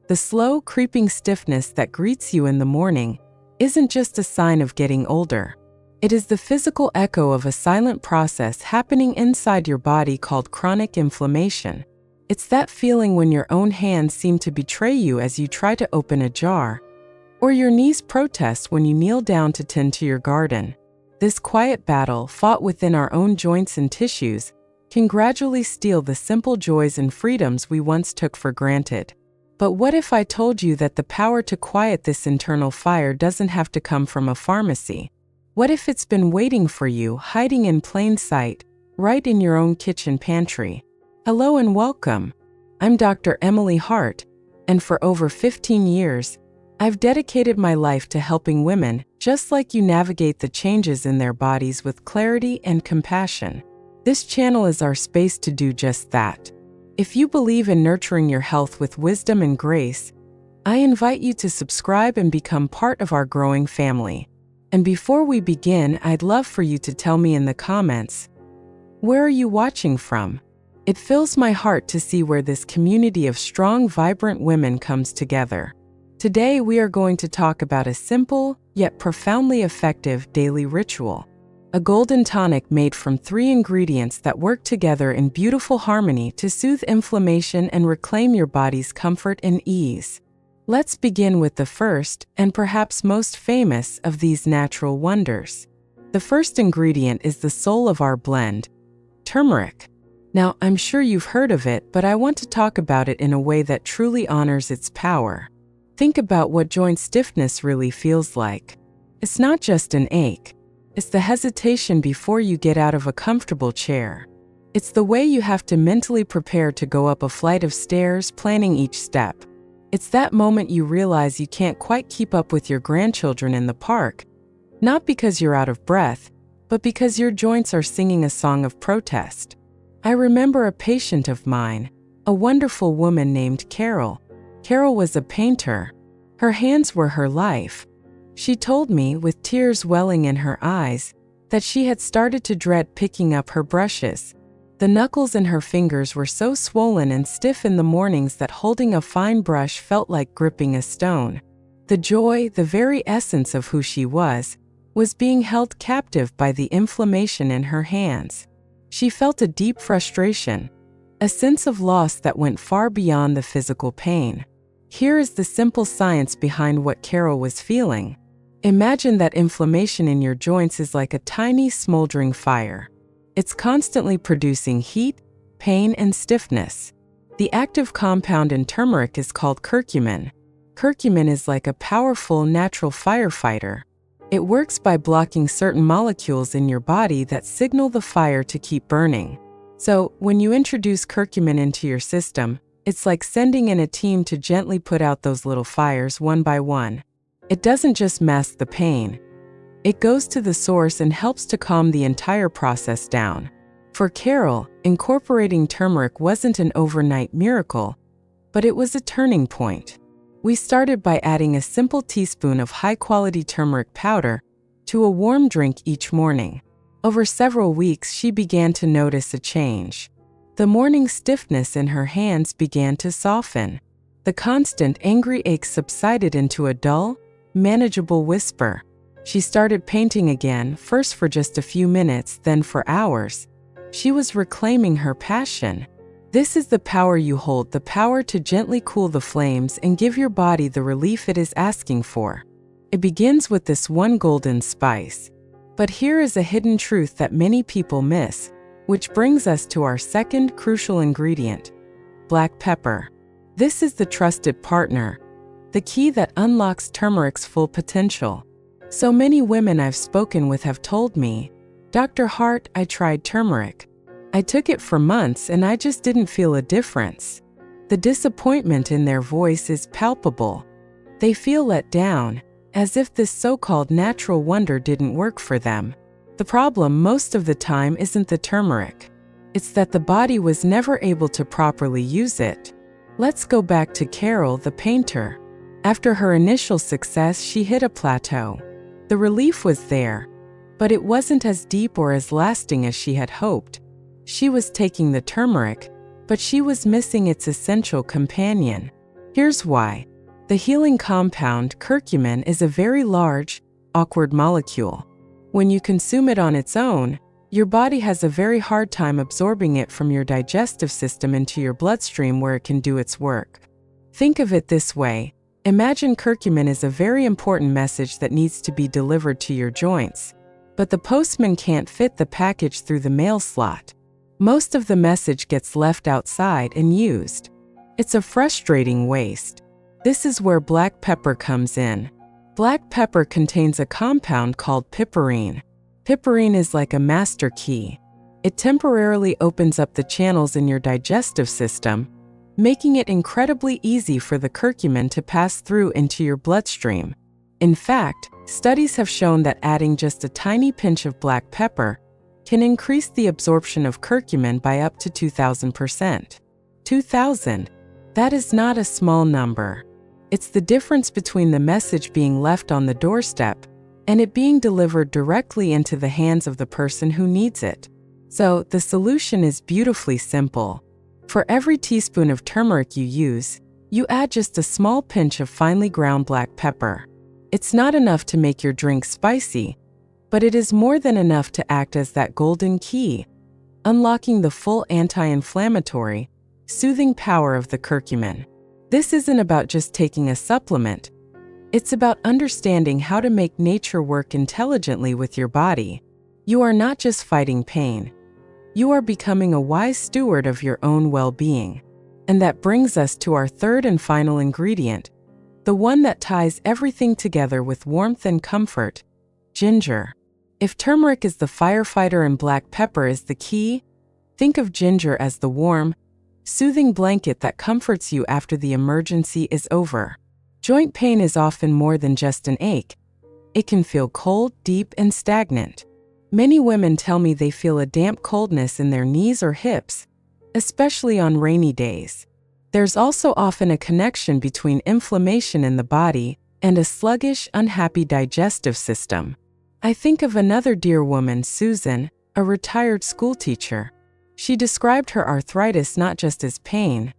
The slow, creeping stiffness that greets you in the morning isn't just a sign of getting older. It is the physical echo of a silent process happening inside your body called chronic inflammation. It's that feeling when your own hands seem to betray you as you try to open a jar, or your knees protest when you kneel down to tend to your garden. This quiet battle, fought within our own joints and tissues, can gradually steal the simple joys and freedoms we once took for granted. But what if I told you that the power to quiet this internal fire doesn't have to come from a pharmacy? What if it's been waiting for you, hiding in plain sight, right in your own kitchen pantry? Hello and welcome. I'm Dr. Emily Hart, and for over 15 years, I've dedicated my life to helping women just like you navigate the changes in their bodies with clarity and compassion. This channel is our space to do just that. If you believe in nurturing your health with wisdom and grace, I invite you to subscribe and become part of our growing family. And before we begin, I'd love for you to tell me in the comments, where are you watching from? It fills my heart to see where this community of strong, vibrant women comes together. Today, we are going to talk about a simple, yet profoundly effective daily ritual. A golden tonic made from 3 ingredients that work together in beautiful harmony to soothe inflammation and reclaim your body's comfort and ease. Let's begin with the first, and perhaps most famous, of these natural wonders. The first ingredient is the soul of our blend, turmeric. Now, I'm sure you've heard of it, but I want to talk about it in a way that truly honors its power. Think about what joint stiffness really feels like. It's not just an ache. It's the hesitation before you get out of a comfortable chair. It's the way you have to mentally prepare to go up a flight of stairs, planning each step. It's that moment you realize you can't quite keep up with your grandchildren in the park, not because you're out of breath, but because your joints are singing a song of protest. I remember a patient of mine, a wonderful woman named Carol. Carol was a painter. Her hands were her life. She told me, with tears welling in her eyes, that she had started to dread picking up her brushes. The knuckles in her fingers were so swollen and stiff in the mornings that holding a fine brush felt like gripping a stone. The joy, the very essence of who she was being held captive by the inflammation in her hands. She felt a deep frustration, a sense of loss that went far beyond the physical pain. Here is the simple science behind what Carol was feeling. Imagine that inflammation in your joints is like a tiny, smoldering fire. It's constantly producing heat, pain, and stiffness. The active compound in turmeric is called curcumin. Curcumin is like a powerful, natural firefighter. It works by blocking certain molecules in your body that signal the fire to keep burning. So, when you introduce curcumin into your system, it's like sending in a team to gently put out those little fires one by one. It doesn't just mask the pain. It goes to the source and helps to calm the entire process down. For Carol, incorporating turmeric wasn't an overnight miracle, but it was a turning point. We started by adding a simple teaspoon of high-quality turmeric powder to a warm drink each morning. Over several weeks, she began to notice a change. The morning stiffness in her hands began to soften. The constant angry ache subsided into a dull, manageable whisper. She started painting again, first for just a few minutes, then for hours. She was reclaiming her passion. This is the power you hold, the power to gently cool the flames and give your body the relief it is asking for. It begins with this one golden spice. But here is a hidden truth that many people miss, which brings us to our second crucial ingredient, black pepper. This is the trusted partner, the key that unlocks turmeric's full potential. So many women I've spoken with have told me, "Dr. Hart, I tried turmeric. I took it for months and I just didn't feel a difference." The disappointment in their voice is palpable. They feel let down, as if this so-called natural wonder didn't work for them. The problem most of the time isn't the turmeric. It's that the body was never able to properly use it. Let's go back to Carol, the painter. After her initial success, she hit a plateau. The relief was there, but it wasn't as deep or as lasting as she had hoped. She was taking the turmeric, but she was missing its essential companion. Here's why. The healing compound, curcumin, is a very large, awkward molecule. When you consume it on its own, your body has a very hard time absorbing it from your digestive system into your bloodstream where it can do its work. Think of it this way. Imagine curcumin is a very important message that needs to be delivered to your joints, but the postman can't fit the package through the mail slot. Most of the message gets left outside and used. It's a frustrating waste. This is where black pepper comes in. Black pepper contains a compound called piperine. Piperine is like a master key. It temporarily opens up the channels in your digestive system, making it incredibly easy for the curcumin to pass through into your bloodstream. In fact, studies have shown that adding just a tiny pinch of black pepper can increase the absorption of curcumin by up to 2,000%. 2,000? That is not a small number. It's the difference between the message being left on the doorstep and it being delivered directly into the hands of the person who needs it. So, the solution is beautifully simple. For every teaspoon of turmeric you use, you add just a small pinch of finely ground black pepper. It's not enough to make your drink spicy, but it is more than enough to act as that golden key, unlocking the full anti-inflammatory, soothing power of the curcumin. This isn't about just taking a supplement. It's about understanding how to make nature work intelligently with your body. You are not just fighting pain. You are becoming a wise steward of your own well-being. And that brings us to our third and final ingredient, the one that ties everything together with warmth and comfort: ginger. If turmeric is the firefighter and black pepper is the key, think of ginger as the warm, soothing blanket that comforts you after the emergency is over. Joint pain is often more than just an ache. It can feel cold, deep, and stagnant. Many women tell me they feel a damp coldness in their knees or hips, especially on rainy days. There's also often a connection between inflammation in the body and a sluggish, unhappy digestive system. I think of another dear woman, Susan, a retired schoolteacher. She described her arthritis not just as pain,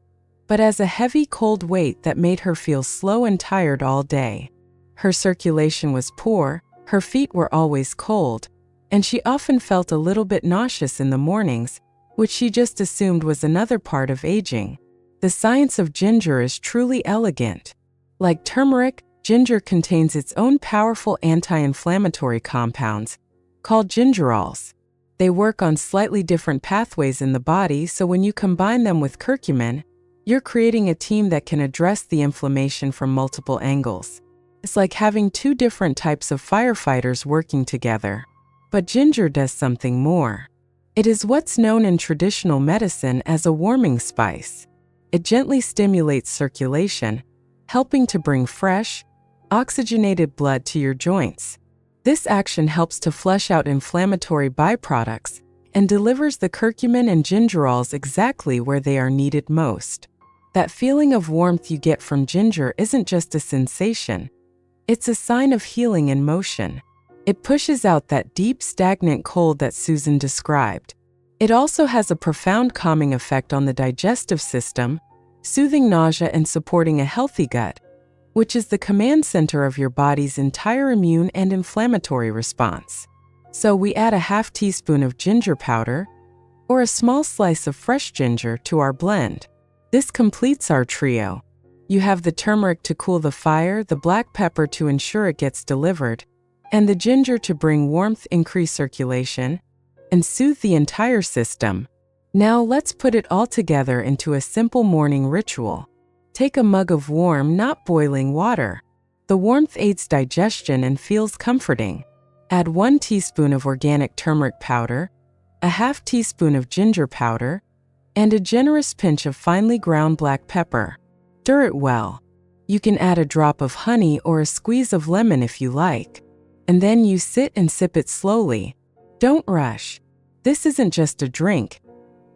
but as a heavy cold weight that made her feel slow and tired all day. Her circulation was poor, her feet were always cold, and she often felt a little bit nauseous in the mornings, which she just assumed was another part of aging. The science of ginger is truly elegant. Like turmeric, ginger contains its own powerful anti-inflammatory compounds, called gingerols. They work on slightly different pathways in the body, so when you combine them with curcumin, you're creating a team that can address the inflammation from multiple angles. It's like having two different types of firefighters working together. But ginger does something more. It is what's known in traditional medicine as a warming spice. It gently stimulates circulation, helping to bring fresh, oxygenated blood to your joints. This action helps to flush out inflammatory byproducts and delivers the curcumin and gingerols exactly where they are needed most. That feeling of warmth you get from ginger isn't just a sensation. It's a sign of healing in motion. It pushes out that deep, stagnant cold that Susan described. It also has a profound calming effect on the digestive system, soothing nausea and supporting a healthy gut, which is the command center of your body's entire immune and inflammatory response. So we add a half teaspoon of ginger powder or a small slice of fresh ginger to our blend. This completes our trio. You have the turmeric to cool the fire, the black pepper to ensure it gets delivered, and the ginger to bring warmth, increase circulation, and soothe the entire system. Now let's put it all together into a simple morning ritual. Take a mug of warm, not boiling water. The warmth aids digestion and feels comforting. Add 1 teaspoon of organic turmeric powder, a half teaspoon of ginger powder, and a generous pinch of finely ground black pepper. Stir it well. You can add a drop of honey or a squeeze of lemon if you like. And then you sit and sip it slowly. Don't rush. This isn't just a drink.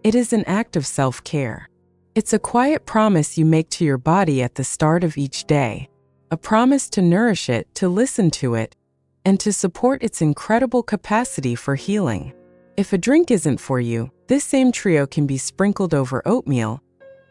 It is an act of self-care. It's a quiet promise you make to your body at the start of each day. A promise to nourish it, to listen to it, and to support its incredible capacity for healing. If a drink isn't for you, this same trio can be sprinkled over oatmeal,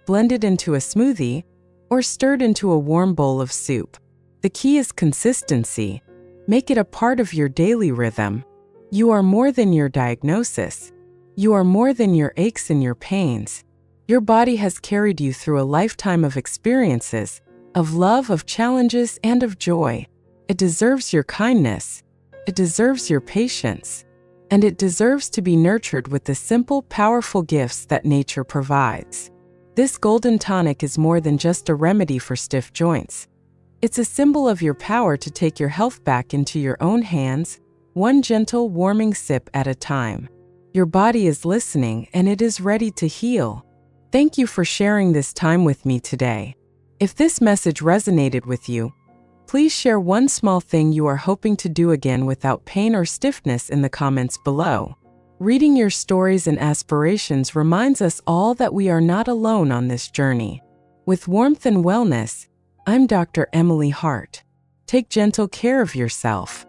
blended into a smoothie, or stirred into a warm bowl of soup. The key is consistency. Make it a part of your daily rhythm. You are more than your diagnosis. You are more than your aches and your pains. Your body has carried you through a lifetime of experiences, of love, of challenges, and of joy. It deserves your kindness. It deserves your patience. And it deserves to be nurtured with the simple, powerful gifts that nature provides. This golden tonic is more than just a remedy for stiff joints. It's a symbol of your power to take your health back into your own hands, one gentle, warming sip at a time. Your body is listening and it is ready to heal. Thank you for sharing this time with me today. If this message resonated with you, please share one small thing you are hoping to do again without pain or stiffness in the comments below. Reading your stories and aspirations reminds us all that we are not alone on this journey. With warmth and wellness, I'm Dr. Emily Hart. Take gentle care of yourself.